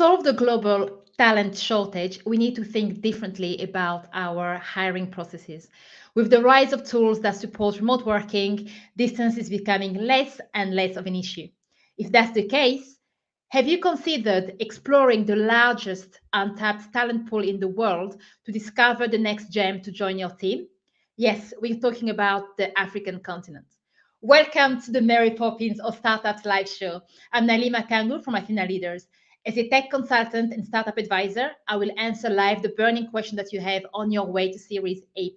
solve the global talent shortage, we need to think differently about our hiring processes. With the rise of tools that support remote working, distance is becoming less and less of an issue. If that's the case, have you considered exploring the largest untapped talent pool in the world to discover the next gem to join your team? Yes, we're talking about the African continent. Welcome to the Mary Poppins of Startups live show. I'm Naily Makangu from Athena Leaders. As a tech consultant and startup advisor, I will answer live the burning question that you have on your way to Series A+.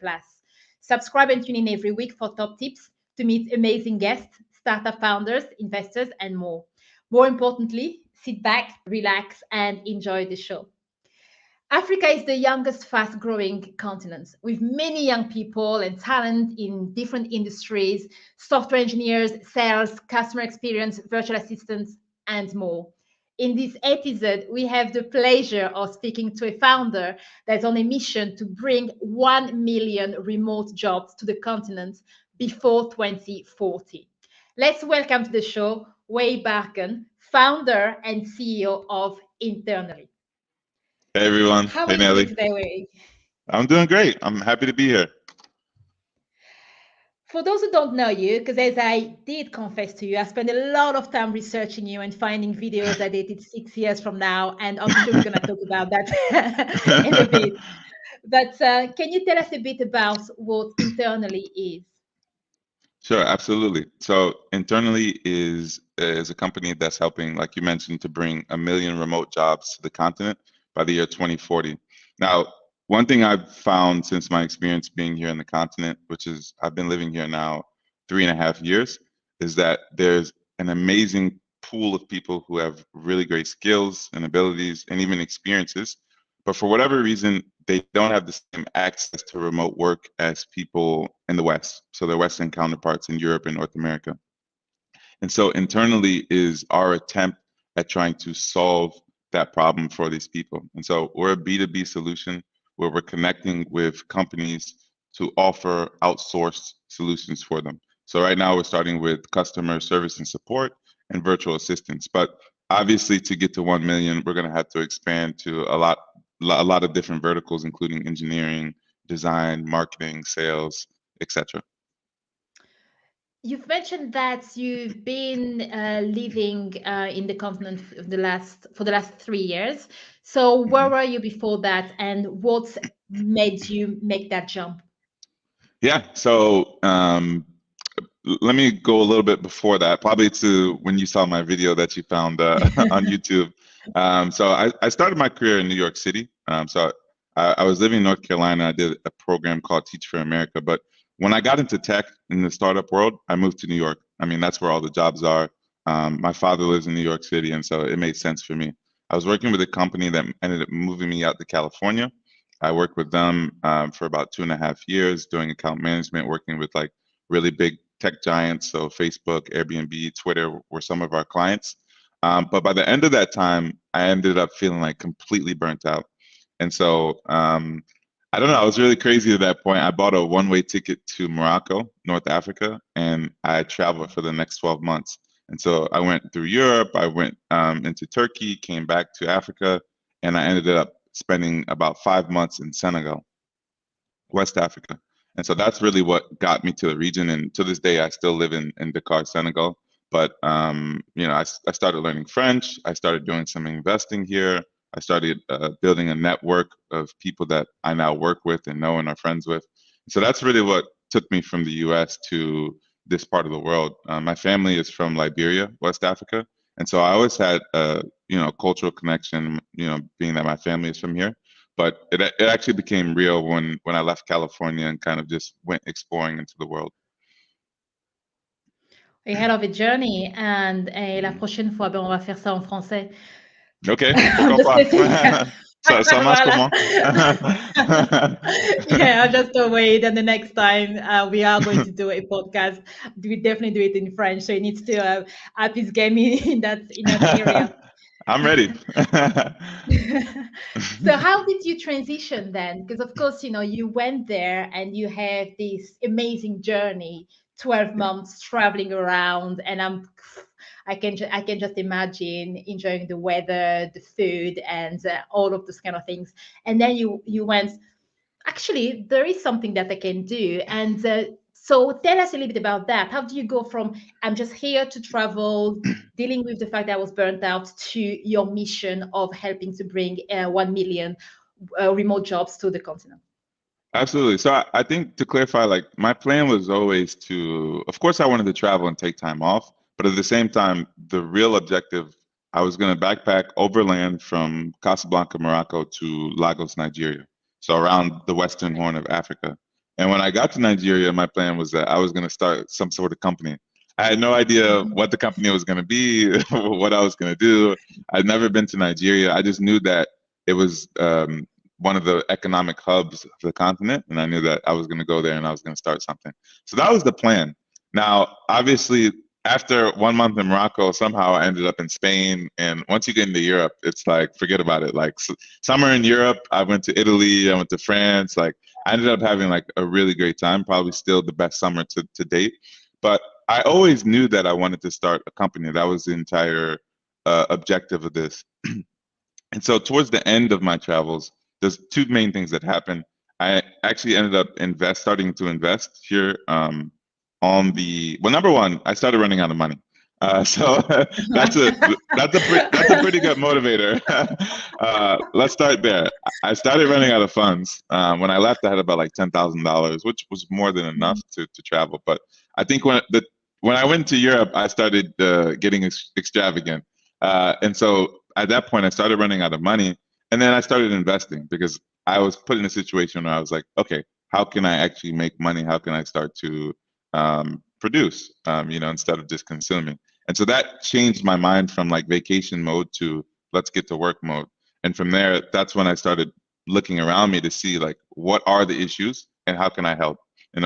Subscribe and tune in every week for top tips to meet amazing guests, startup founders, investors, and more. More importantly, sit back, relax, and enjoy the show. Africa is the youngest fast-growing continent with many young people and talent in different industries, software engineers, sales, customer experience, virtual assistants, and more. In this episode, we have the pleasure of speaking to a founder that's on a mission to bring 1 million remote jobs to the continent before 2040. Let's welcome to the show Wei Barkan, founder and CEO of Internally. Hey everyone. How Hey are you Nelly. doing today, Wei? I'm doing great. I'm happy to be here. For those who don't know you, because as I did confess to you, I spent a lot of time researching you and finding videos that they did 6 years from now, and I'm sure we're going to talk about that in a bit. But can you tell us a bit about what Internally is? Sure, absolutely. So Internally is a company that's helping, like you mentioned, to bring 1 million remote jobs to the continent by the year 2040. Now, one thing I've found since my experience being here in the continent, which is I've been living here now 3.5 years, is that there's an amazing pool of people who have really great skills and abilities and even experiences. But for whatever reason, they don't have the same access to remote work as people in the West. So their Western counterparts in Europe and North America. And so Internally is our attempt at trying to solve that problem for these people. And so we're a B2B solution where we're connecting with companies to offer outsourced solutions for them. So right now we're starting with customer service and support and virtual assistants. But obviously to get to 1 million, we're going to have to expand to a lot of different verticals, including engineering, design, marketing, sales, etc. You've mentioned that you've been living in the continent for the last 3 years. So where were you before that, and what made you make that jump? Yeah, so let me go a little bit before that, probably to when you saw my video that you found on YouTube. So I started my career in New York City. So I was living in North Carolina. I did a program called Teach for America. But when I got into tech in the startup world, I moved to New York. I mean, that's where all the jobs are. My father lives in New York City, and so it made sense for me. I was working with a company that ended up moving me out to California. I worked with them for about 2.5 years doing account management, working with like really big tech giants. So Facebook, Airbnb, Twitter were some of our clients. But by the end of that time, I ended up feeling like completely burnt out. And so I don't know, I was really crazy at that point. I bought a one-way ticket to Morocco, North Africa, and I traveled for the next 12 months. And so I went through Europe, I went into Turkey, came back to Africa, and I ended up spending about 5 months in Senegal, West Africa. And so that's really what got me to the region. And to this day, I still live in Dakar, Senegal. But I started learning French. I started doing some investing here. I started building a network of people that I now work with and know and are friends with. So that's really what took me from the U.S. to this part of the world. My family is from Liberia, West Africa, and so I always had a cultural connection. Being that my family is from here. But it actually became real when I left California and kind of just went exploring into the world. We had of a journey, and la prochaine fois, on va faire ça en français. Ok, pourquoi pas? Ça marche comment? Yeah, I'll just wait, and the next time we are going to do a podcast, we definitely do it in French. So he needs to up his game in that area. I'm ready. So how did you transition then? Because of course, you went there and you had this amazing journey, 12 months traveling around, and I can just imagine enjoying the weather, the food, and all of those kind of things. And then you went, actually, there is something that I can do. And so tell us a little bit about that. How do you go from I'm just here to travel, dealing with the fact that I was burnt out, to your mission of helping to bring 1 million remote jobs to the continent? Absolutely. So I think to clarify, like my plan was always to, of course, I wanted to travel and take time off, but at the same time, the real objective, I was going to backpack overland from Casablanca, Morocco to Lagos, Nigeria. So around the Western Horn of Africa. And when I got to Nigeria, my plan was that I was going to start some sort of company. I had no idea what the company was going to be, what I was going to do. I'd never been to Nigeria. I just knew that it was one of the economic hubs of the continent, and I knew that I was going to go there and I was going to start something. So that was the plan. Now, obviously, after 1 month in Morocco, somehow I ended up in Spain. And once you get into Europe, it's like, forget about it. Like summer in Europe, I went to Italy, I went to France. Like I ended up having like a really great time, probably still the best summer to date. But I always knew that I wanted to start a company. That was the entire objective of this. And so towards the end of my travels, there's two main things that happened. I actually ended up starting to invest here on the, well, number one, I started running out of money. So that's a pretty good motivator. Let's start there. I started running out of funds. When I left, I had about like $10,000, which was more than enough to travel. But I think when I went to Europe, I started getting extravagant. And so at that point, I started running out of money, and then I started investing because I was put in a situation where I was like, okay, how can I actually make money? How can I start to produce, instead of just consuming? And so that changed my mind from like vacation mode to let's get to work mode. And from there, that's when I started looking around me to see like what are the issues and how can I help?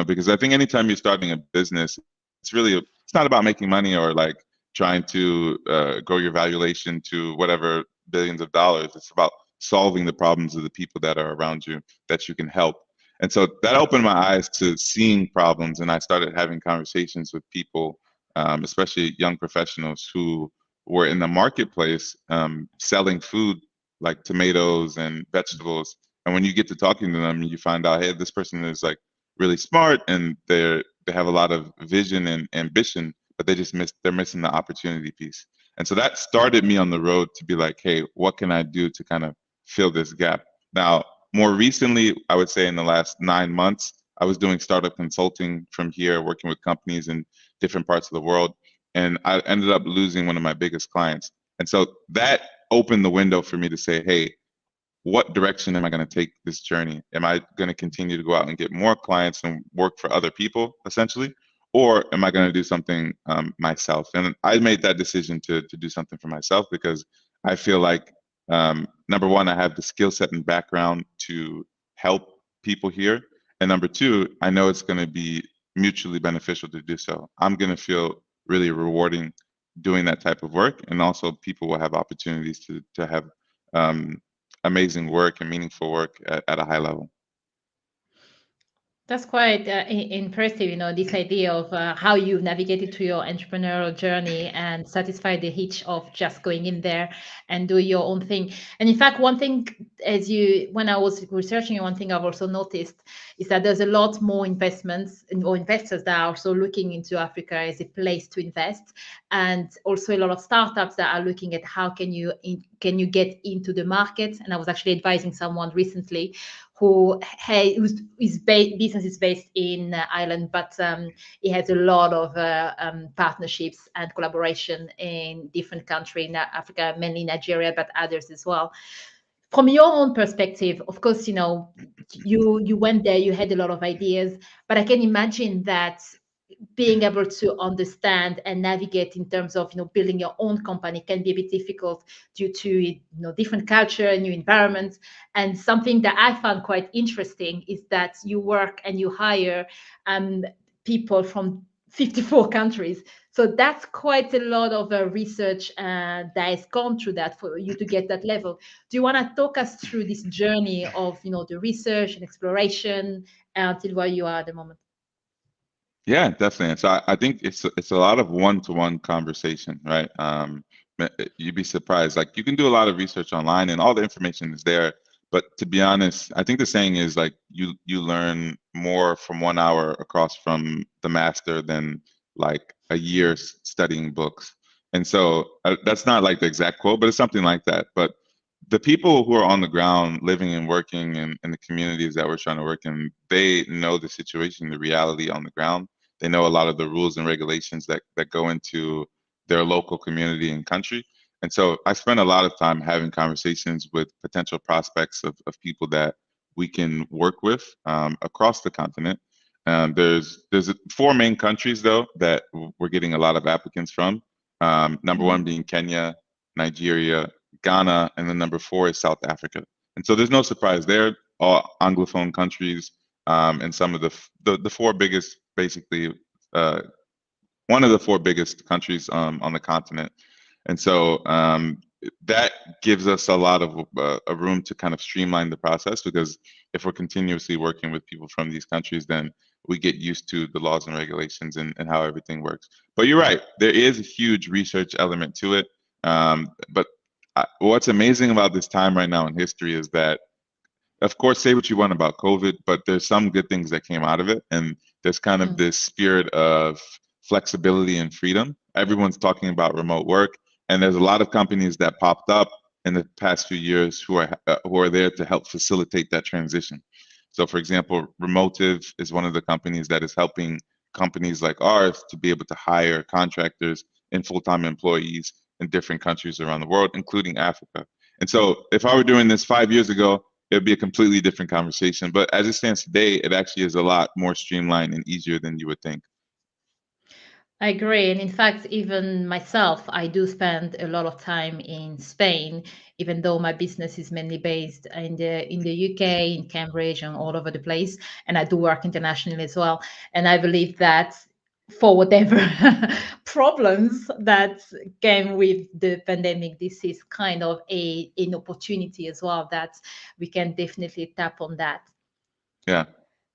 Because I think anytime you're starting a business, it's not about making money or like trying to grow your valuation to whatever billions of dollars. It's about solving the problems of the people that are around you that you can help. And so that opened my eyes to seeing problems, and I started having conversations with people, especially young professionals who were in the marketplace selling food like tomatoes and vegetables. And when you get to talking to them, you find out, hey, this person is like really smart and they have a lot of vision and ambition, but they're missing the opportunity piece. And so that started me on the road to be like, hey, what can I do to kind of fill this gap? Now, more recently, I would say in the last 9 months, I was doing startup consulting from here, working with companies in different parts of the world. And I ended up losing one of my biggest clients. And so that opened the window for me to say, hey, what direction am I going to take this journey? Am I going to continue to go out and get more clients and work for other people, essentially? Or am I going to do something myself? And I made that decision to do something for myself because I feel like, number one, I have the skill set and background to help people here. And number two, I know it's going to be mutually beneficial to do so. I'm going to feel really rewarding doing that type of work. And also people will have opportunities to have amazing work and meaningful work at a high level. That's quite impressive, this idea of how you've navigated to your entrepreneurial journey and satisfied the itch of just going in there and do your own thing. And in fact, one thing, when I was researching, one thing I've also noticed is that there's a lot more investments or investors that are also looking into Africa as a place to invest, and also a lot of startups that are looking at how can you get into the market. And I was actually advising someone recently whose business is based in Ireland, but he has a lot of partnerships and collaboration in different countries in Africa, mainly Nigeria, but others as well. From your own perspective, of course, you went there, you had a lot of ideas, but I can imagine that being able to understand and navigate in terms of building your own company can be a bit difficult due to different culture, new environments. And something that I found quite interesting is that you work and you hire people from 54 countries. So that's quite a lot of research that has gone through that for you to get that level. Do you want to talk us through this journey of the research and exploration until where you are at the moment? Yeah, definitely. And so I think it's a lot of one-to-one conversation, right? You'd be surprised. Like you can do a lot of research online and all the information is there. But to be honest, I think the saying is like you learn more from 1 hour across from the master than like a year studying books. And so that's not like the exact quote, but it's something like that. But the people who are on the ground living and working in the communities that we're trying to work in, they know the situation, the reality on the ground. They know a lot of the rules and regulations that go into their local community and country. And so I spend a lot of time having conversations with potential prospects of people that we can work with across the continent. There's four main countries though that we're getting a lot of applicants from. Number one being Kenya, Nigeria, Ghana, and then number four is South Africa. And so there's no surprise there. All Anglophone countries, and some of the four biggest, basically, uh, one of the four biggest countries on the continent. And so that gives us a lot of a room to kind of streamline the process, because if we're continuously working with people from these countries, then we get used to the laws and regulations and how everything works. But you're right, there is a huge research element to it. But what's amazing about this time right now in history is that, of course, say what you want about COVID, but there's some good things that came out of it. And there's kind of this spirit of flexibility and freedom. Everyone's talking about remote work, and there's a lot of companies that popped up in the past few years who are there to help facilitate that transition. So, for example, Remotive is one of the companies that is helping companies like ours to be able to hire contractors and full-time employees in different countries around the world, including Africa. And so, if I were doing this 5 years ago, it would be a completely different conversation. But as it stands today, it actually is a lot more streamlined and easier than you would think. I agree. And in fact, even myself, I do spend a lot of time in Spain, even though my business is mainly based in the UK, in Cambridge, and all over the place. And I do work internationally as well. And I believe that for whatever problems that came with the pandemic, this is kind of an opportunity as well that we can definitely tap on that. Yeah,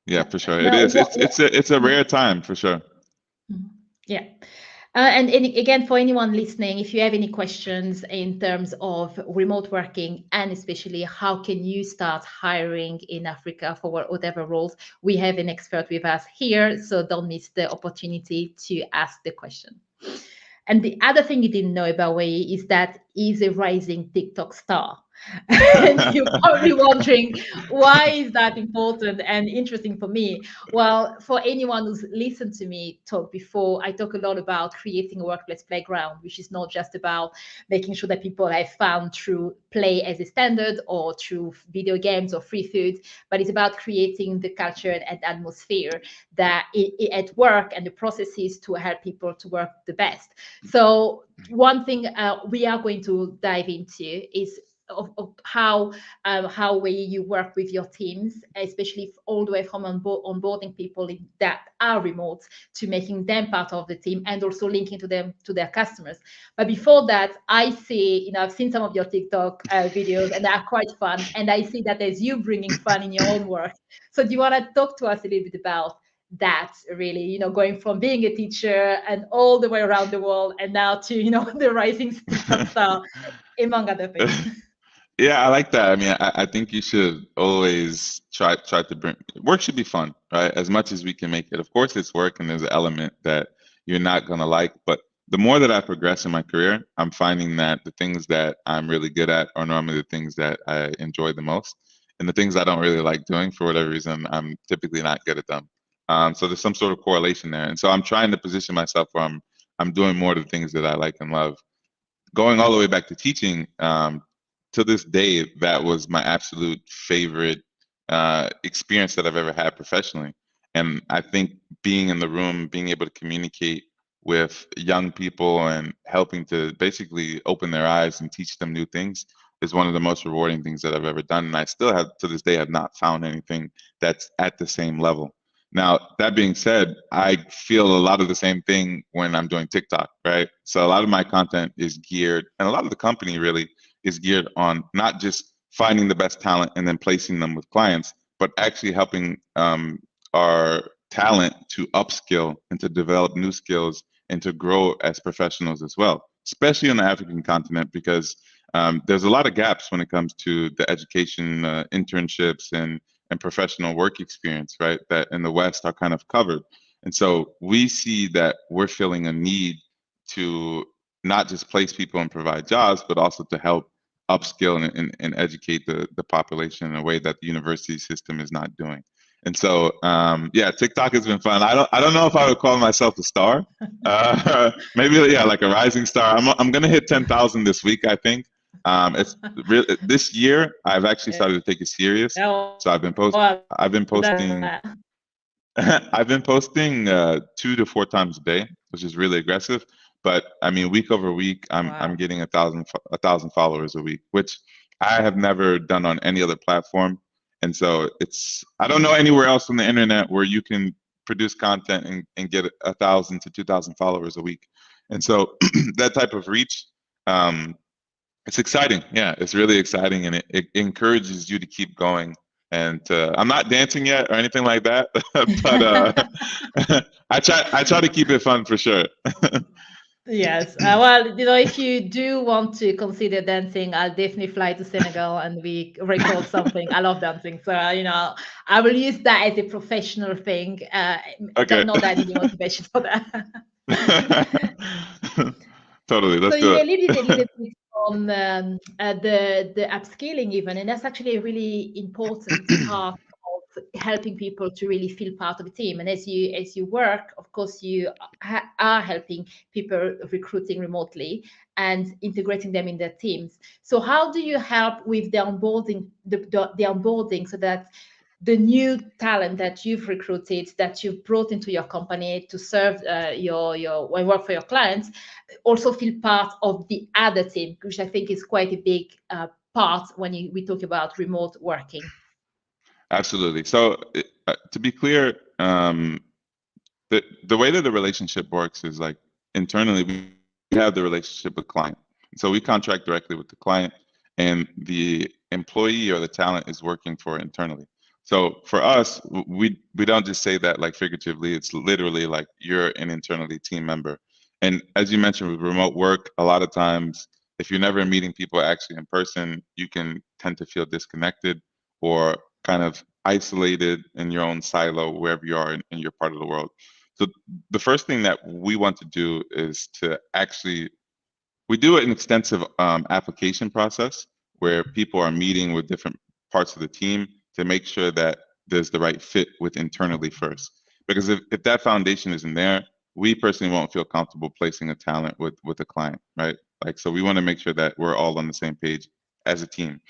yeah, for sure. It Now, is. It's a rare time for sure. Yeah. And again, for anyone listening, if you have any questions in terms of remote working and especially how can you start hiring in Africa for whatever roles, we have an expert with us here. So don't miss the opportunity to ask the question. And the other thing you didn't know about Wei is that he's a rising TikTok star. And you're probably wondering, why is that important and interesting for me? Well, for anyone who's listened to me talk before, I talk a lot about creating a workplace playground, which is not just about making sure that people have fun through play as a standard or through video games or free food, but it's about creating the culture and atmosphere that at work and the processes to help people to work the best. So one thing we are going to dive into is of how way you work with your teams, especially all the way from onboarding people that are remote to making them part of the team and also linking to them to their customers. But before that, I see, I've seen some of your TikTok videos and they are quite fun. And I see that there's you bringing fun in your own work. So do you want to talk to us a little bit about that, really, going from being a teacher and all the way around the world and now to, the rising TikTok star, among other things? Yeah, I like that. I mean, I think you should always try to bring work should be fun, right? As much as we can make it. Of course, it's work, and there's an element that you're not gonna like. But the more that I progress in my career, I'm finding that the things that I'm really good at are normally the things that I enjoy the most, and the things I don't really like doing for whatever reason, I'm typically not good at them. So there's some sort of correlation there, and so I'm trying to position myself where I'm doing more of the things that I like and love. Going all the way back to teaching, to this day, that was my absolute favorite experience that I've ever had professionally. And I think being in the room, being able to communicate with young people and helping to basically open their eyes and teach them new things is one of the most rewarding things that I've ever done. And I still have, to this day, have not found anything that's at the same level. Now, that being said, I feel a lot of the same thing when I'm doing TikTok, right? So a lot of my content is geared, and a lot of the company really is geared on not just finding the best talent and then placing them with clients, but actually helping our talent to upskill and to develop new skills and to grow as professionals as well, especially on the African continent, because there's a lot of gaps when it comes to the education, internships, and professional work experience, right? That in the West are kind of covered. And so we see that we're feeling a need to not just place people and provide jobs, but also to help upskill and educate the population in a way that the university system is not doing. And so, yeah, TikTok has been fun. I don't know if I would call myself a star. Maybe, yeah, like a rising star. I'm gonna hit 10,000 this week, I think. It's this year I've actually started to take it serious. So I've been posting. I've been posting 2 to 4 times a day, which is really aggressive. But I mean, week over week, I'm getting a thousand followers a week, which I have never done on any other platform. And so I don't know anywhere else on the internet where you can produce content and get 1,000 to 2,000 followers a week. And so that type of reach, it's exciting. Yeah, it's really exciting, and it encourages you to keep going. And I'm not dancing yet or anything like that, but I try to keep it fun for sure. Yes. Well, if you do want to consider dancing, I'll definitely fly to Senegal and we record something. I love dancing. So, I will use that as a professional thing. Okay. Not that I need motivation for that. Totally. Let's So do you it. alluded a little bit on the upscaling even, and that's actually a really important part of helping people to really feel part of a team. And as you work, of course, you are helping people recruiting remotely and integrating them in their teams. So how do you help with the onboarding, the onboarding, so that the new talent that you've recruited, that you've brought into your company to serve your work for your clients, also feel part of the other team, which I think is quite a big part when we talk about remote working. Absolutely. So to be clear, the way that the relationship works is like internally we have the relationship with client. So we contract directly with the client, and the employee or the talent is working for internally. So for us, we don't just say that like figuratively. It's literally like you're an internally team member. And as you mentioned with remote work, a lot of times if you're never meeting people actually in person, you can tend to feel disconnected or kind of isolated in your own silo wherever you are in your part of the world. So the first thing that we want to do is to actually, we do an extensive application process where people are meeting with different parts of the team to make sure that there's the right fit with internally first. Because if that foundation isn't there, we personally won't feel comfortable placing a talent with a client, right? Like, so we want to make sure that we're all on the same page as a team.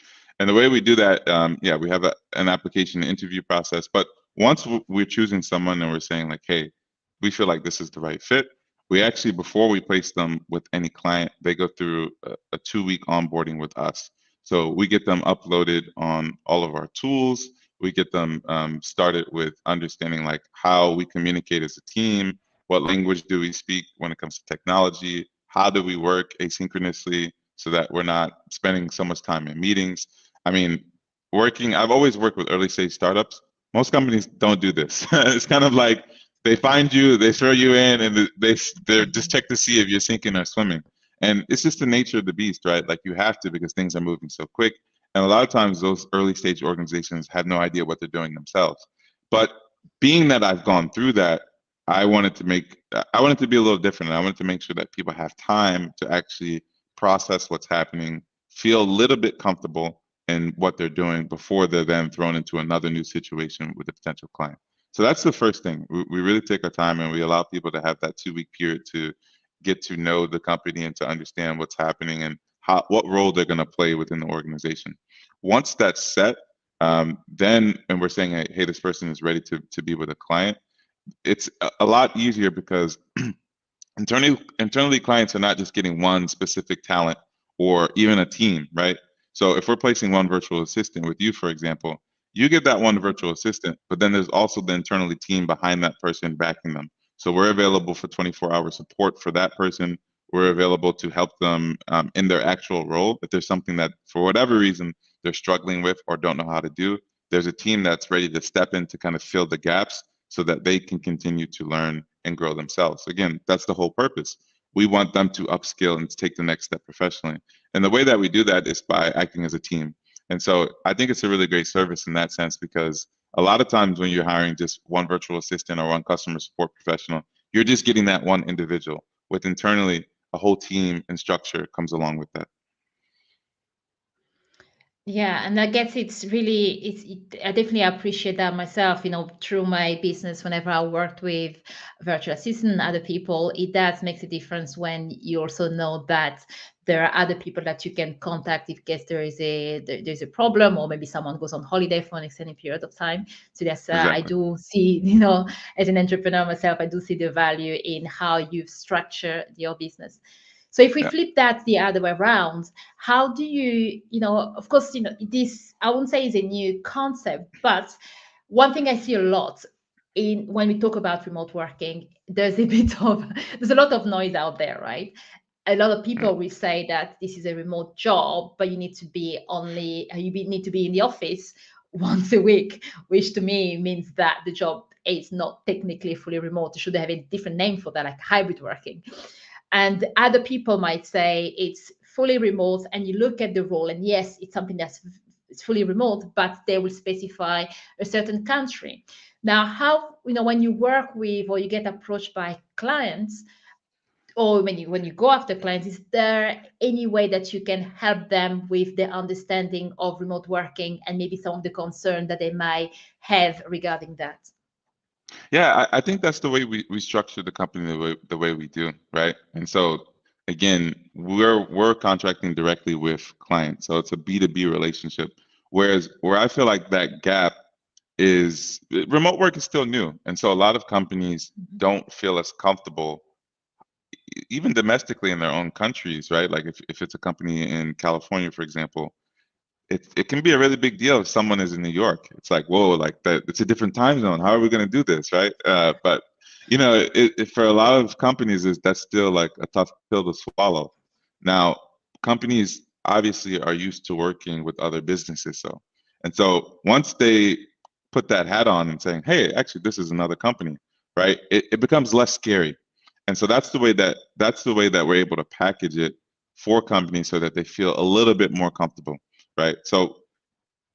And the way we do that, yeah, we have an application interview process. But once we're choosing someone and we're saying like, hey, we feel like this is the right fit, we actually, before we place them with any client, they go through a 2-week onboarding with us. So we get them uploaded on all of our tools. We get them started with understanding like how we communicate as a team, what language do we speak when it comes to technology, how do we work asynchronously so that we're not spending so much time in meetings. I mean, I've always worked with early stage startups. Most companies don't do this. It's kind of like, they find you, they throw you in, and they're just check to see if you're sinking or swimming. And it's just the nature of the beast, right? Like you have to, because things are moving so quick. And a lot of times those early stage organizations have no idea what they're doing themselves. But being that I've gone through that, I wanted to be a little different. I wanted to make sure that people have time to actually process what's happening, feel a little bit comfortable in what they're doing before they're then thrown into another new situation with a potential client. So that's the first thing. We really take our time and we allow people to have that 2-week period to get to know the company and to understand what's happening and what role they're going to play within the organization. Once that's set, then and we're saying, hey, this person is ready to be with a client, it's a lot easier because internally clients are not just getting one specific talent or even a team, right? So if we're placing one virtual assistant with you, for example, you get that one virtual assistant, but then there's also the internally team behind that person backing them. So we're available for 24-hour support for that person. We're available to help them in their actual role. If there's something that for whatever reason they're struggling with or don't know how to do, there's a team that's ready to step in to kind of fill the gaps so that they can continue to learn and grow themselves. Again, that's the whole purpose. We want them to upskill and take the next step professionally. And the way that we do that is by acting as a team. And so I think it's a really great service in that sense, because a lot of times when you're hiring just one virtual assistant or one customer support professional, you're just getting that one individual. With internally, a whole team and structure comes along with that. Yeah, and I guess I definitely appreciate that myself, through my business, whenever I worked with virtual assistant and other people, it does makes a difference when you also know that there are other people that you can contact if case there's a problem, or maybe someone goes on holiday for an extended period of time. So yes, I Exactly. do see, as an entrepreneur myself, I do see the value in how you've structured your business. So if we Yeah. flip that the other way around, how do you, of course, this, I wouldn't say is a new concept, but one thing I see a lot in when we talk about remote working, there's a lot of noise out there, right? A lot of Yeah. people will say that this is a remote job, but you need to be need to be in the office once a week, which to me means that the job is not technically fully remote. You should have a different name for that, like hybrid working. And other people might say it's fully remote, and you look at the role, and yes, it's something it's fully remote, but they will specify a certain country. Now, how, when you work with or you get approached by clients, or when you go after clients, is there any way that you can help them with their understanding of remote working and maybe some of the concern that they might have regarding that? Yeah, I think that's the way we structure the company the way we do, right? And so again, we're contracting directly with clients. So it's a B2B relationship. Whereas where I feel like that gap is remote work is still new. And so a lot of companies don't feel as comfortable even domestically in their own countries, right? Like if it's a company in California, for example, it can be a really big deal if someone is in New York. It's like, whoa, like that, it's a different time zone. How are we going to do this, right? But for a lot of companies, that's still like a tough pill to swallow. Now, companies obviously are used to working with other businesses, and so once they put that hat on and saying, hey, actually, this is another company, right? It becomes less scary, and so that's the way that we're able to package it for companies so that they feel a little bit more comfortable, right? So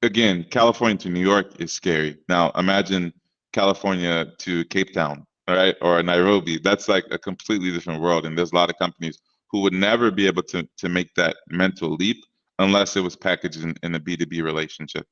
again, California to New York is scary. Now imagine California to Cape Town, all right, or Nairobi. That's like a completely different world, and there's a lot of companies who would never be able to make that mental leap unless it was packaged in a B2B relationship.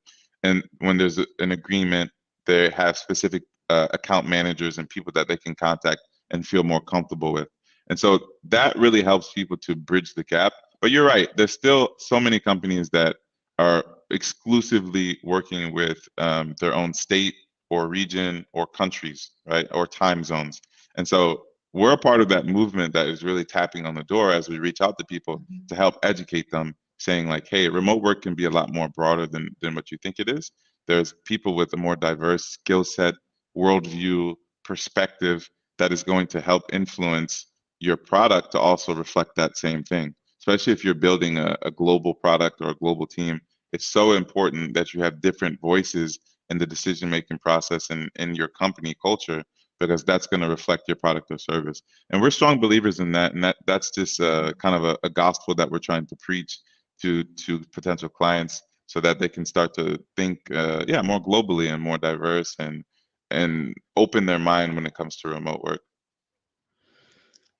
And when there's an agreement, they have specific account managers and people that they can contact and feel more comfortable with. And so that really helps people to bridge the gap. But you're right, there's still so many companies that are exclusively working with their own state or region or countries, right, or time zones. And so we're a part of that movement that is really tapping on the door as we reach out to people to help educate them, saying like, hey, remote work can be a lot more broader than what you think it is. There's people with a more diverse skill set, worldview, perspective that is going to help influence your product to also reflect that same thing, especially if you're building a global product or a global team. It's so important that you have different voices in the decision making process and in your company culture, because that's going to reflect your product or service. And we're strong believers in that, and that's just kind of a gospel that we're trying to preach to potential clients so that they can start to think more globally and more diverse and open their mind when it comes to remote work.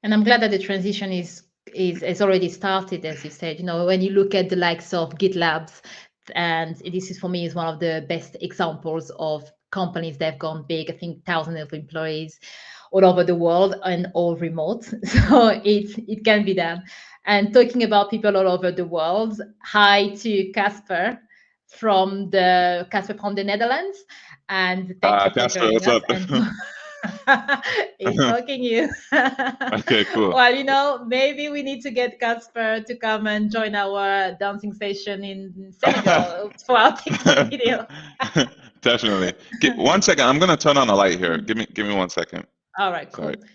And I'm glad that the transition is has already started, as you said. When you look at the likes of GitLabs, and this is for me is one of the best examples of companies that have gone big. I think thousands of employees all over the world and all remote. So it can be done. And talking about people all over the world, hi to Casper from the Netherlands, and thank you for Casper, joining what's us. up? And he's talking you. Okay, cool. Well, maybe we need to get Casper to come and join our dancing session in Senegal for our TikTok video. Definitely. Get 1 second. I'm gonna turn on a light here. Give me 1 second. All right, Sorry. cool.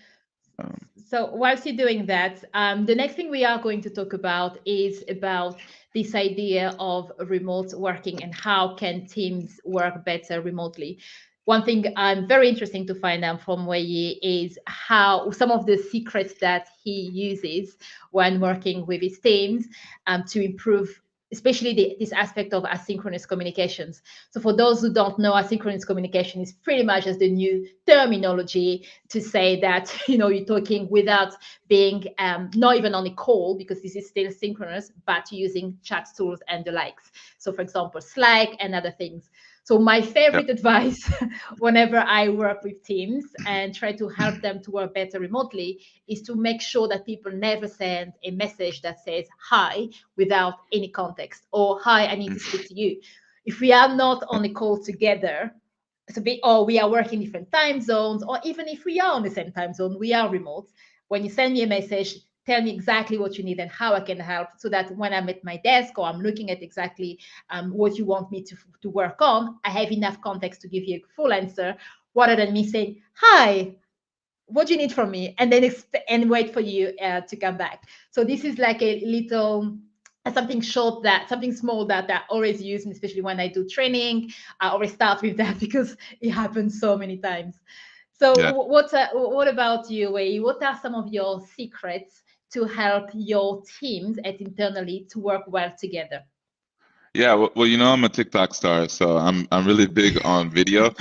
Um, So whilst you're doing that, the next thing we are going to talk about is about this idea of remote working and how can teams work better remotely. one thing I'm very interesting to find out from Wei is how some of the secrets that he uses when working with his teams to improve, especially this aspect of asynchronous communications. So for those who don't know, asynchronous communication is pretty much just the new terminology to say that you're talking without being not even on a call, because this is still synchronous, but using chat tools and the likes. So for example, Slack and other things. So my Yep. favorite advice whenever I work with teams and try to help them to work better remotely is to make sure that people never send a message that says hi without any context, or hi, I need to speak to you. If we are not on a call together, or we are working different time zones, or even if we are on the same time zone, we are remote. When you send me a message, tell me exactly what you need and how I can help, so that when I'm at my desk or I'm looking at exactly what you want me to work on, I have enough context to give you a full answer, rather than me saying, hi, what do you need from me? And then and wait for you to come back. So this is like a little something short, that something small that I always use, and especially when I do training, I always start with that because it happens so many times. So Yeah. what about you, Wei? What are some of your secrets to help your teams at internally to work well together? Yeah, well, I'm a TikTok star, so I'm really big on video.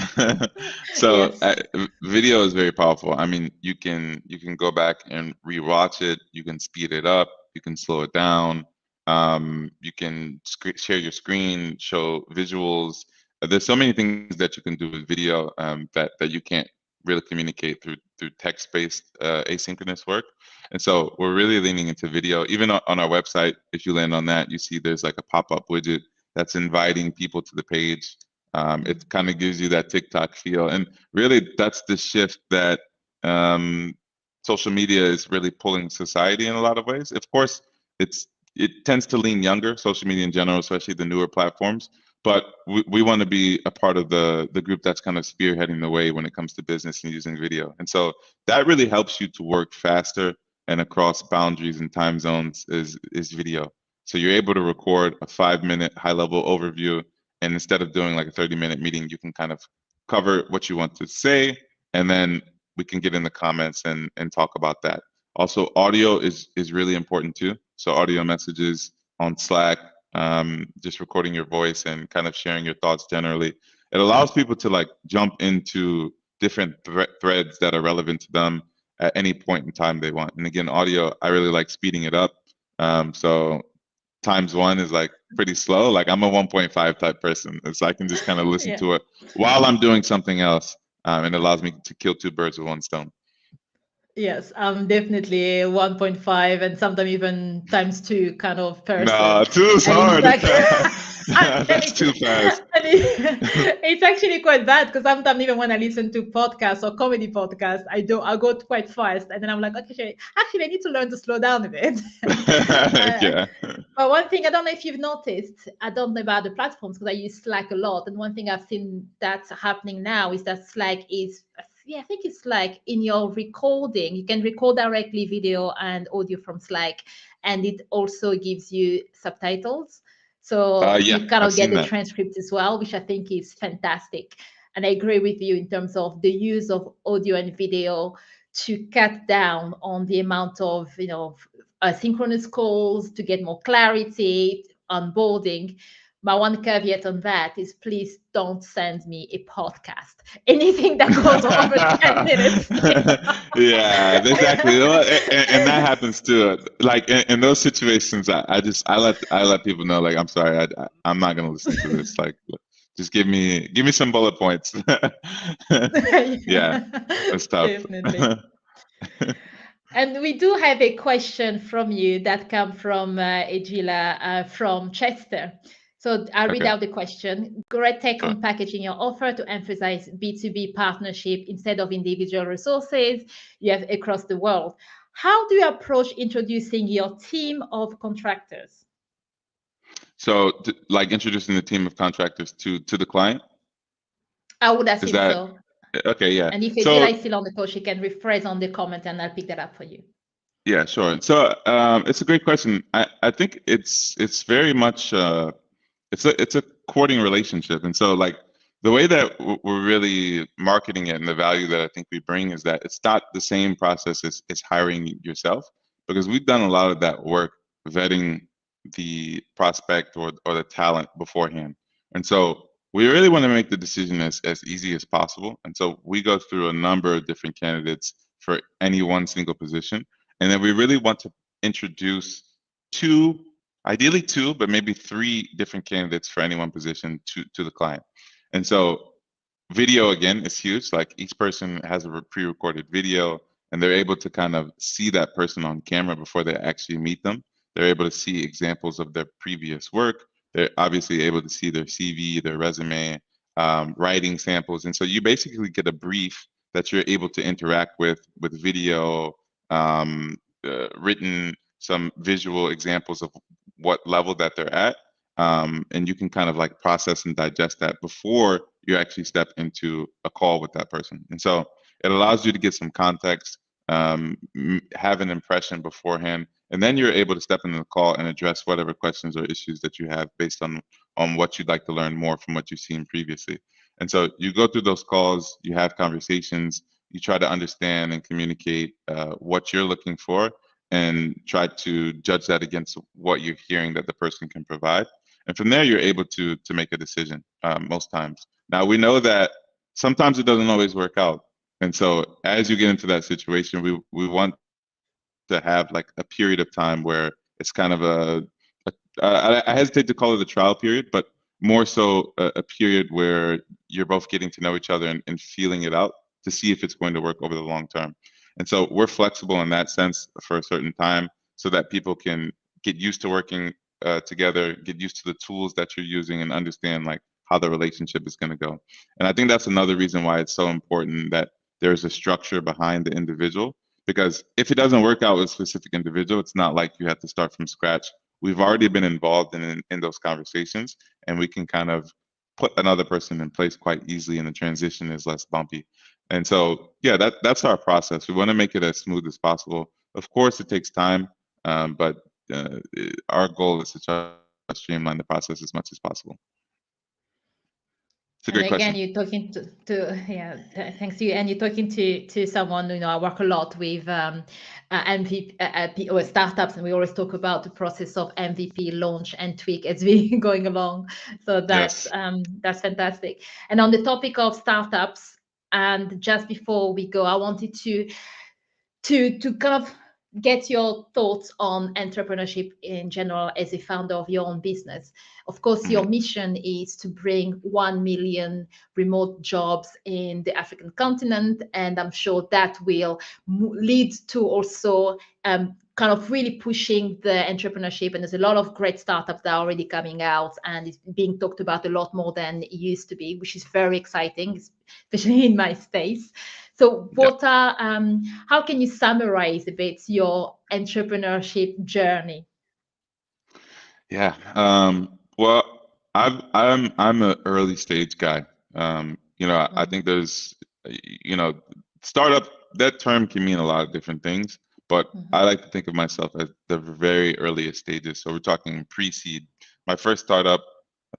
So Yes. video is very powerful. I mean, you can go back and rewatch it. You can speed it up. You can slow it down. You can share your screen, show visuals. There's so many things that you can do with video that you can't really communicate through text-based asynchronous work. And so we're really leaning into video. Even on our website, if you land on that, you see there's like a pop-up widget that's inviting people to the page. It kind of gives you that TikTok feel. And really, that's the shift that social media is really pulling society in a lot of ways. Of course, it tends to lean younger, social media in general, especially the newer platforms. But we want to be a part of the group that's kind of spearheading the way when it comes to business and using video. And so that really helps you to work faster and across boundaries and time zones is video. So you're able to record a 5-minute high level overview, and instead of doing like a 30-minute meeting, you can kind of cover what you want to say, and then we can get in the comments and talk about that. Also, audio is really important too. So audio messages on Slack, just recording your voice and kind of sharing your thoughts generally. It allows people to like jump into different threads that are relevant to them at any point in time they want. And again, audio, I really like speeding it up. So times one is like pretty slow. Like I'm a 1.5 type person, so I can just kind of listen Yeah. to it while I'm doing something else, and it allows me to kill two birds with one stone. Yes, I'm definitely 1.5 and sometimes even times two kind of person. Nah, two is And in hard. fact, I'm That's telling you, too fast. it's actually quite bad, because sometimes even when I listen to podcasts or comedy podcasts, I go quite fast, and then I'm like, okay, actually, I need to learn to slow down a bit. uh, Yeah. but one thing, I don't know if you've noticed, I don't know about the platforms because I use Slack a lot. And one thing I've seen that's happening now is that Slack is, yeah, I think it's like in your recording, you can record directly video and audio from Slack, and it also gives you subtitles. So Yeah, you kind I've of get seen the that. transcript as well, which I think is fantastic. And I agree with you in terms of the use of audio and video to cut down on the amount of, synchronous calls, to get more clarity, onboarding. My one caveat on that is, please don't send me a podcast. Anything that goes over 10 minutes. Yeah, exactly. Well, and that happens too. Like in those situations, I let people know, like, I'm sorry, I'm not gonna listen to this. Like, just give me some bullet points. Yeah, that's tough. Definitely. And we do have a question from you that come from Ejila from Chester. So I'll read Okay, out the question. Great tech sure. on packaging your offer to emphasize B2B partnership instead of individual resources you have across the world. How do you approach introducing your team of contractors? So, like introducing the team of contractors to the client, I would is assume that so. okay? Yeah. And if So Ejila is still on the call, she can rephrase on the comment and I'll pick that up for you. yeah, sure. So it's a great question. I think it's very much it's a courting relationship, and so like the way that we're really marketing it and the value that I think we bring is that it's not the same process as hiring yourself, because we've done a lot of that work vetting the prospect or the talent beforehand. And so we really want to make the decision as easy as possible. And so we go through a number of different candidates for any one single position. And then we really want to introduce two, ideally two, but maybe three different candidates for any one position to the client. And so video again is huge. Like each person has a pre-recorded video and they're able to kind of see that person on camera before they actually meet them. They're able to see examples of their previous work. They're obviously able to see their CV, their resume, writing samples. And so you basically get a brief that you're able to interact with video, written, some visual examples of what level that they're at. And you can kind of like process and digest that before you actually step into a call with that person. And so it allows you to get some context, have an impression beforehand, and then you're able to step into the call and address whatever questions or issues that you have based on what you'd like to learn more from what you've seen previously. And so you go through those calls, you have conversations, you try to understand and communicate what you're looking for, and try to judge that against what you're hearing that the person can provide. And from there, you're able to make a decision most times. Now, we know that sometimes it doesn't always work out. And so as you get into that situation, we want to have like a period of time where it's kind of I hesitate to call it a trial period, but more so a period where you're both getting to know each other and feeling it out to see if it's going to work over the long term. And so we're flexible in that sense for a certain time so that people can get used to working together, get used to the tools that you're using, and understand like how the relationship is going to go. And I think that's another reason why it's so important that there's a structure behind the individual, because if it doesn't work out with a specific individual, it's not like you have to start from scratch. We've already been involved in those conversations, and we can kind of put another person in place quite easily, and the transition is less bumpy. And so, yeah, that's our process. We want to make it as smooth as possible. Of course, it takes time, but our goal is to try to streamline the process as much as possible. It's a And great again, question. you're talking to yeah, thanks to you. And you're talking to someone, I work a lot with MVP or startups, and we always talk about the process of MVP launch and tweak as we going along. So Yes. that's fantastic. And on the topic of startups, and just before we go, I wanted to kind of get your thoughts on entrepreneurship in general as a founder of your own business. Of course, Mhm. your mission is to bring 1 million remote jobs in the African continent, and I'm sure that will lead to also kind of really pushing the entrepreneurship. And there's a lot of great startups that are already coming out, and it's being talked about a lot more than it used to be, which is very exciting, especially in my space. So, Yeah. how can you summarize a bit your entrepreneurship journey? Yeah. Well, I'm an early stage guy. I Mhm, think there's, you know, startup, that term can mean a lot of different things, but mhm, I like to think of myself as the very earliest stages. So we're talking pre-seed. My first startup,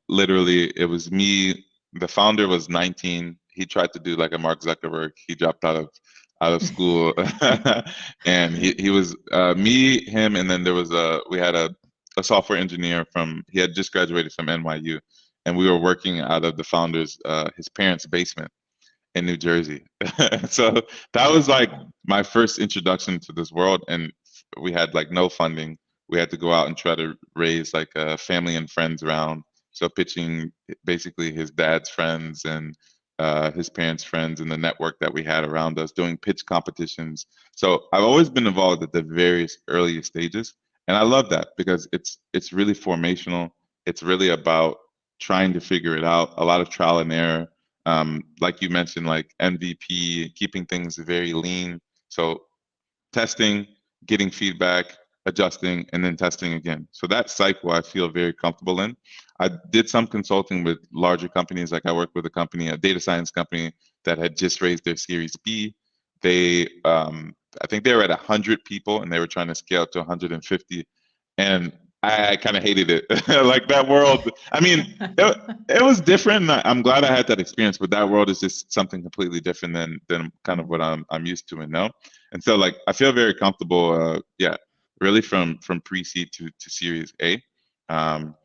literally, it was me. The founder was 19. He tried to do like a Mark Zuckerberg. He dropped out of school, and he was me, him, and then there was we had a software engineer he had just graduated from NYU, and we were working out of the founder's his parents' basement in New Jersey. So that was like my first introduction to this world, and we had like no funding. We had to go out and try to raise like a family and friends round. So pitching basically his dad's friends and his parents' friends and the network that we had around us, doing pitch competitions. So I've always been involved at the various earliest stages, and I love that because it's really formational. It's really about trying to figure it out. A lot of trial and error, like you mentioned, like MVP, keeping things very lean. So testing, getting feedback, adjusting, and then testing again. So that cycle I feel very comfortable in. I did some consulting with larger companies. Like I worked with a company, a data science company that had just raised their Series B. They, I think they were at 100 people and they were trying to scale to 150. And I kind of hated it. Like that world. I mean, it was different. I'm glad I had that experience, but that world is just something completely different than kind of what I'm used to and know. And so like I feel very comfortable. Yeah, really from pre-seed to Series A. Um,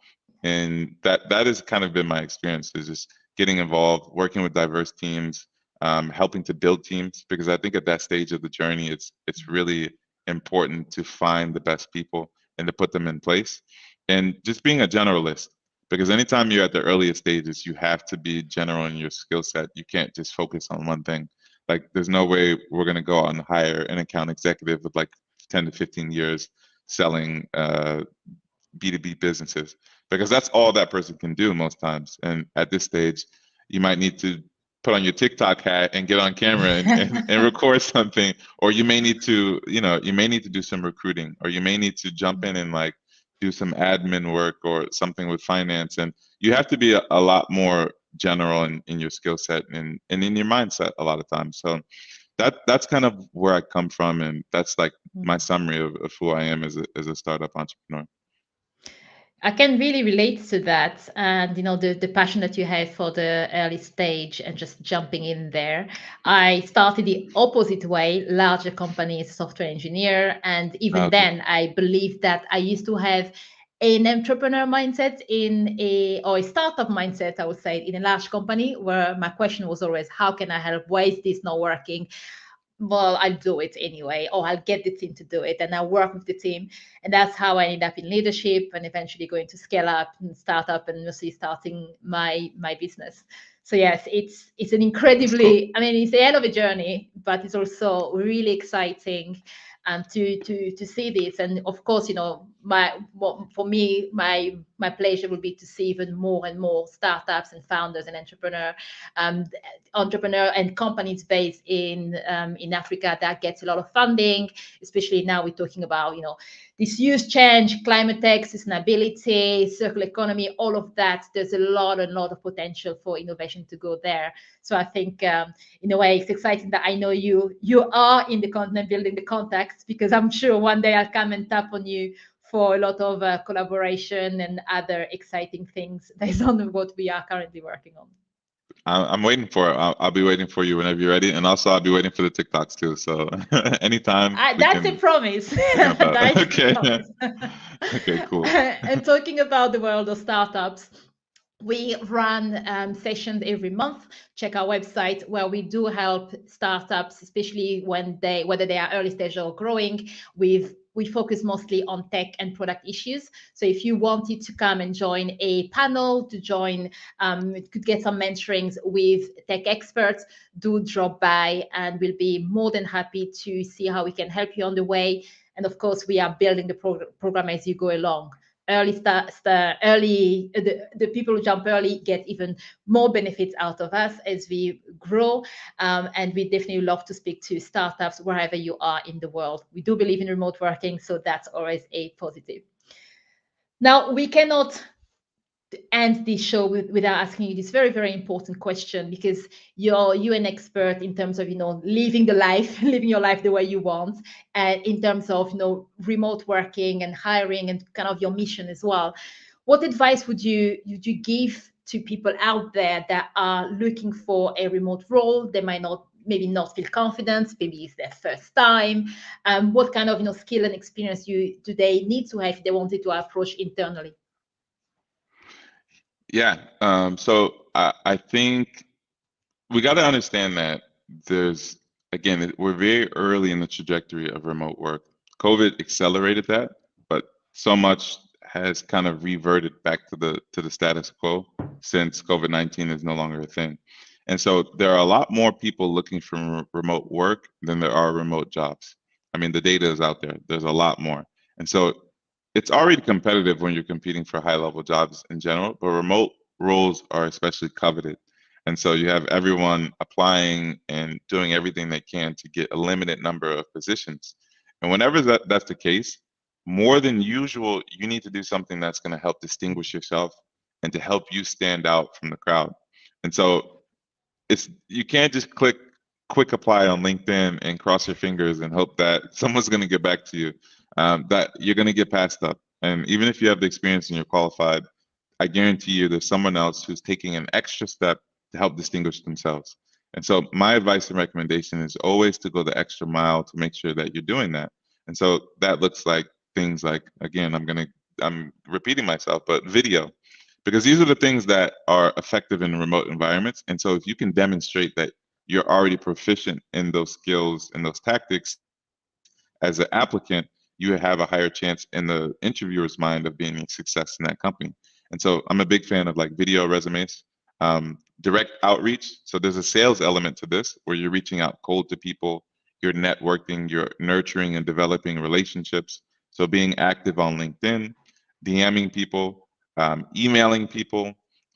and that has kind of been my experience, is just getting involved, working with diverse teams, helping to build teams, because I think at that stage of the journey it's really important to find the best people and to put them in place, and just being a generalist, because anytime you're at the earliest stages you have to be general in your skill set. You can't just focus on one thing. Like there's no way we're going to go out and hire an account executive with like 10 to 15 years selling B2B businesses, because that's all that person can do most times. And at this stage, you might need to put on your TikTok hat and get on camera and record something, or you may need to, you may need to do some recruiting, or you may need to jump in and like do some admin work or something with finance. And you have to be a lot more general in your skill set and in your mindset a lot of times. So that's kind of where I come from, and that's like my summary of who I am as a startup entrepreneur. I can really relate to that, and the passion that you have for the early stage and just jumping in there. I started the opposite way, larger companies, software engineer, and even Okay. then, I believe that I used to have an entrepreneur mindset or a startup mindset, I would say, in a large company, where my question was always, how can I help? Why is this not working? Well, I'll do it anyway, or I'll get the team to do it, and I'll work with the team. And that's how I ended up in leadership and eventually going to scale up and start up and mostly starting my business. So yes, it's an That's cool. incredibly, I mean, it's a hell of a journey, but it's also really exciting to see this. And of course, for me, my pleasure will be to see even more and more startups and founders and um, entrepreneur and companies based in Africa that gets a lot of funding. Especially now, we're talking about this huge change, climate tech, sustainability, circular economy, all of that. There's a lot of potential for innovation to go there. So I think in a way it's exciting that I know you are in the continent building the contacts, because I'm sure one day I'll come and tap on you for a lot of collaboration and other exciting things based on what we are currently working on. I'm waiting for it. I'll be waiting for you whenever you're ready, and also I'll be waiting for the TikToks too. So anytime we That's a can promise. jump out. That is a Okay. promise. Okay. Cool. And talking about the world of startups, we run sessions every month. Check our website, where we do help startups, especially whether they are early stage or growing. We focus mostly on tech and product issues. So if you wanted to come and join a panel, could get some mentorings with tech experts, do drop by, and we'll be more than happy to see how we can help you on the way. And of course, we are building the program as you go along. The people who jump early get even more benefits out of us as we grow, and we definitely love to speak to startups wherever you are in the world. We do believe in remote working, so that's always a positive. Now, we cannot end this show without asking you this very, very important question, because you're an expert in terms of living the life living your life the way you want, and in terms of remote working and hiring and kind of your mission as well. What advice would you give to people out there that are looking for a remote role? They might maybe not feel confident, maybe it's their first time. What kind of skill and experience do they need to have if they wanted to approach internally? Yeah. So I think we got to understand that there's, again, we're very early in the trajectory of remote work. COVID accelerated that, but so much has kind of reverted back to the status quo since COVID-19 is no longer a thing. And so there are a lot more people looking for remote work than there are remote jobs. I mean, the data is out there. There's a lot more. And so it's already competitive when you're competing for high level jobs in general, but remote roles are especially coveted. And so you have everyone applying and doing everything they can to get a limited number of positions. And whenever that's the case, more than usual, you need to do something that's going to help distinguish yourself and to help you stand out from the crowd. And so you can't just click quick apply on LinkedIn and cross your fingers and hope that someone's going to get back to you. That you're going to get passed up. And even if you have the experience and you're qualified, I guarantee you there's someone else who's taking an extra step to help distinguish themselves. And so my advice and recommendation is always to go the extra mile to make sure that you're doing that. And so that looks like things like, again, I'm repeating myself, but video, because these are the things that are effective in remote environments. And so if you can demonstrate that you're already proficient in those skills and those tactics as an applicant, you have a higher chance in the interviewer's mind of being a success in that company. And so I'm a big fan of like video resumes, direct outreach. So there's a sales element to this where you're reaching out cold to people, you're networking, you're nurturing and developing relationships. So being active on LinkedIn, DMing people, emailing people,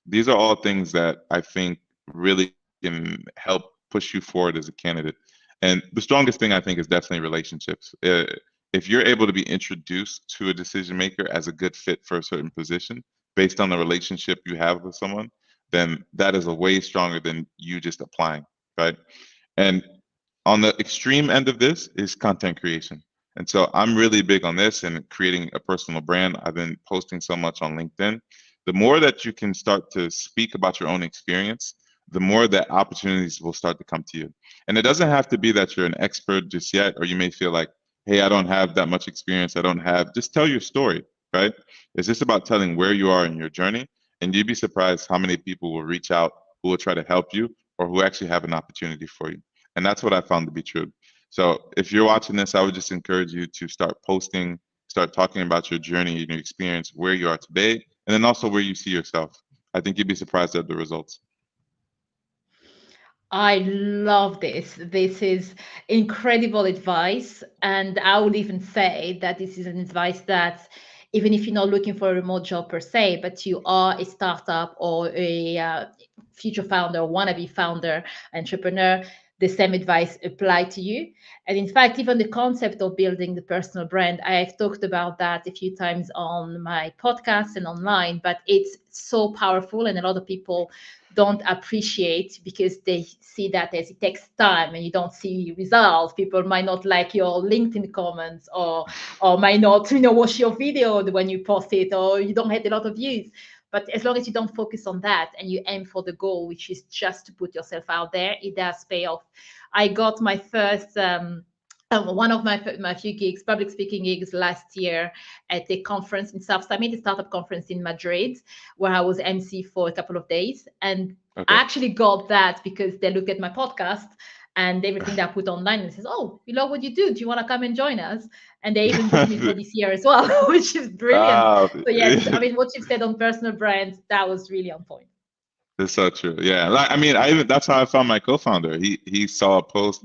these are all things that I think really can help push you forward as a candidate. And the strongest thing I think is definitely relationships. If you're able to be introduced to a decision maker as a good fit for a certain position based on the relationship you have with someone, then that is a way stronger than you just applying, right? And on the extreme end of this is content creation. And so I'm really big on this and creating a personal brand. I've been posting so much on LinkedIn. The more that you can start to speak about your own experience, the more that opportunities will start to come to you. And it doesn't have to be that you're an expert just yet, or you may feel like, hey, I don't have that much experience. I don't have, just tell your story, right? It's just about telling where you are in your journey. And you'd be surprised how many people will reach out who will try to help you or who actually have an opportunity for you. And that's what I found to be true. So if you're watching this, I would just encourage you to start posting, start talking about your journey and your experience, where you are today, and then also where you see yourself. I think you'd be surprised at the results. I love this. This is incredible advice. And I would even say that this is an advice that, even if you're not looking for a remote job per se, but you are a startup or a future founder, wannabe founder, entrepreneur, the same advice apply to you. And in fact, even the concept of building the personal brand, I've talked about that a few times on my podcast and online, but it's so powerful. And a lot of people don't appreciate because they see that as it takes time and you don't see results. People might not like your LinkedIn comments or might not, watch your video when you post it, or you don't get a lot of views. But as long as you don't focus on that and you aim for the goal, which is just to put yourself out there, it does pay off. I got my first one of my few gigs, public speaking gigs last year at a conference in South Summit, a startup conference in Madrid, where I was MC for a couple of days. And I Okay. actually got that because they look at my podcast and everything that I put online and says, "Oh, we love what you do. Do you want to come and join us?" And they even booked me for this year as well, which is brilliant. Ah, So yes, I mean, what you've said on personal brand, that was really on point. it's so true. Yeah. Like, I mean, I even that's how I found my co-founder. He saw a post,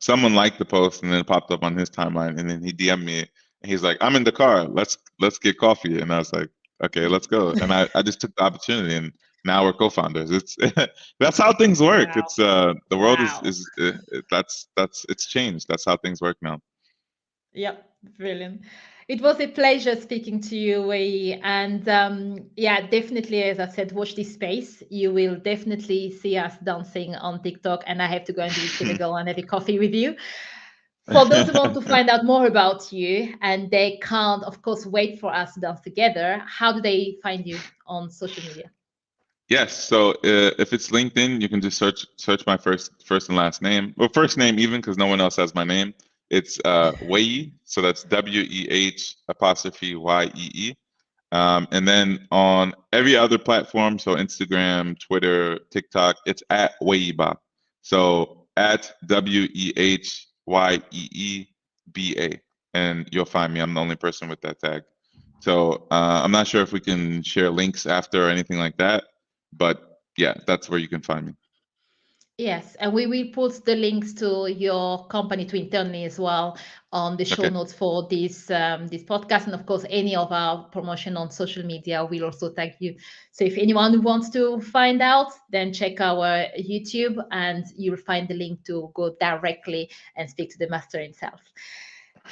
someone liked the post and then it popped up on his timeline and then he DM'd me and he's like, I'm in the car. Let's get coffee. And I was like, okay, let's go. And I just took the opportunity and now we're co-founders. It's that's how things work. Wow. It's the world Wow. that's it's changed. That's how things work now. Yep, brilliant. It was a pleasure speaking to you, Wei. And yeah, definitely, as I said, watch this space. You will definitely see us dancing on TikTok, and I have to go and visit Senegal and have a coffee with you. For those who want to find out more about you and they can't, of course, wait for us to dance together, how do they find you on social media? Yes. So if it's LinkedIn, you can just search my first and last name. Well, first name even because no one else has my name. It's Wei. So that's WEH''YEE. And then on every other platform, so Instagram, Twitter, TikTok, it's at Weiba. So at WEHYEEBA. And you'll find me. I'm the only person with that tag. So I'm not sure if we can share links after or anything like that. But yeah, that's where you can find me. Yes, and we will put the links to your company to internally as well on the show Okay. notes for this podcast, and of course, any of our promotion on social media will also tag you. So if anyone who wants to find out, then check our YouTube, and you'll find the link to go directly and speak to the master himself.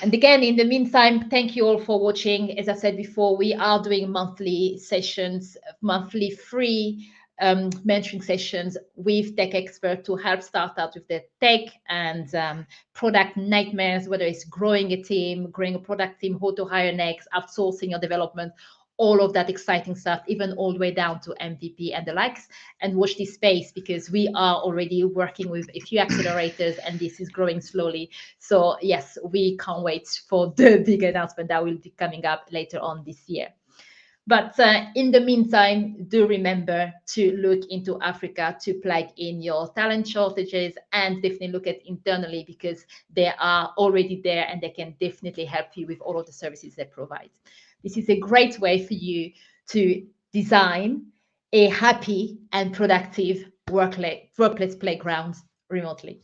And again, in the meantime, thank you all for watching. As I said before, we are doing monthly sessions, monthly free mentoring sessions with tech experts to help startups with their tech and product nightmares, whether it's growing a team, growing a product team, how to hire next, outsourcing your development, all of that exciting stuff, even all the way down to MVP and the likes. And watch this space, because we are already working with a few accelerators and this is growing slowly. So yes, we can't wait for the big announcement that will be coming up later on this year. But in the meantime, do remember to look into Africa to plug in your talent shortages, and definitely look at internally, because they are already there and they can definitely help you with all of the services they provide. This is a great way for you to design a happy and productive workplace playground remotely.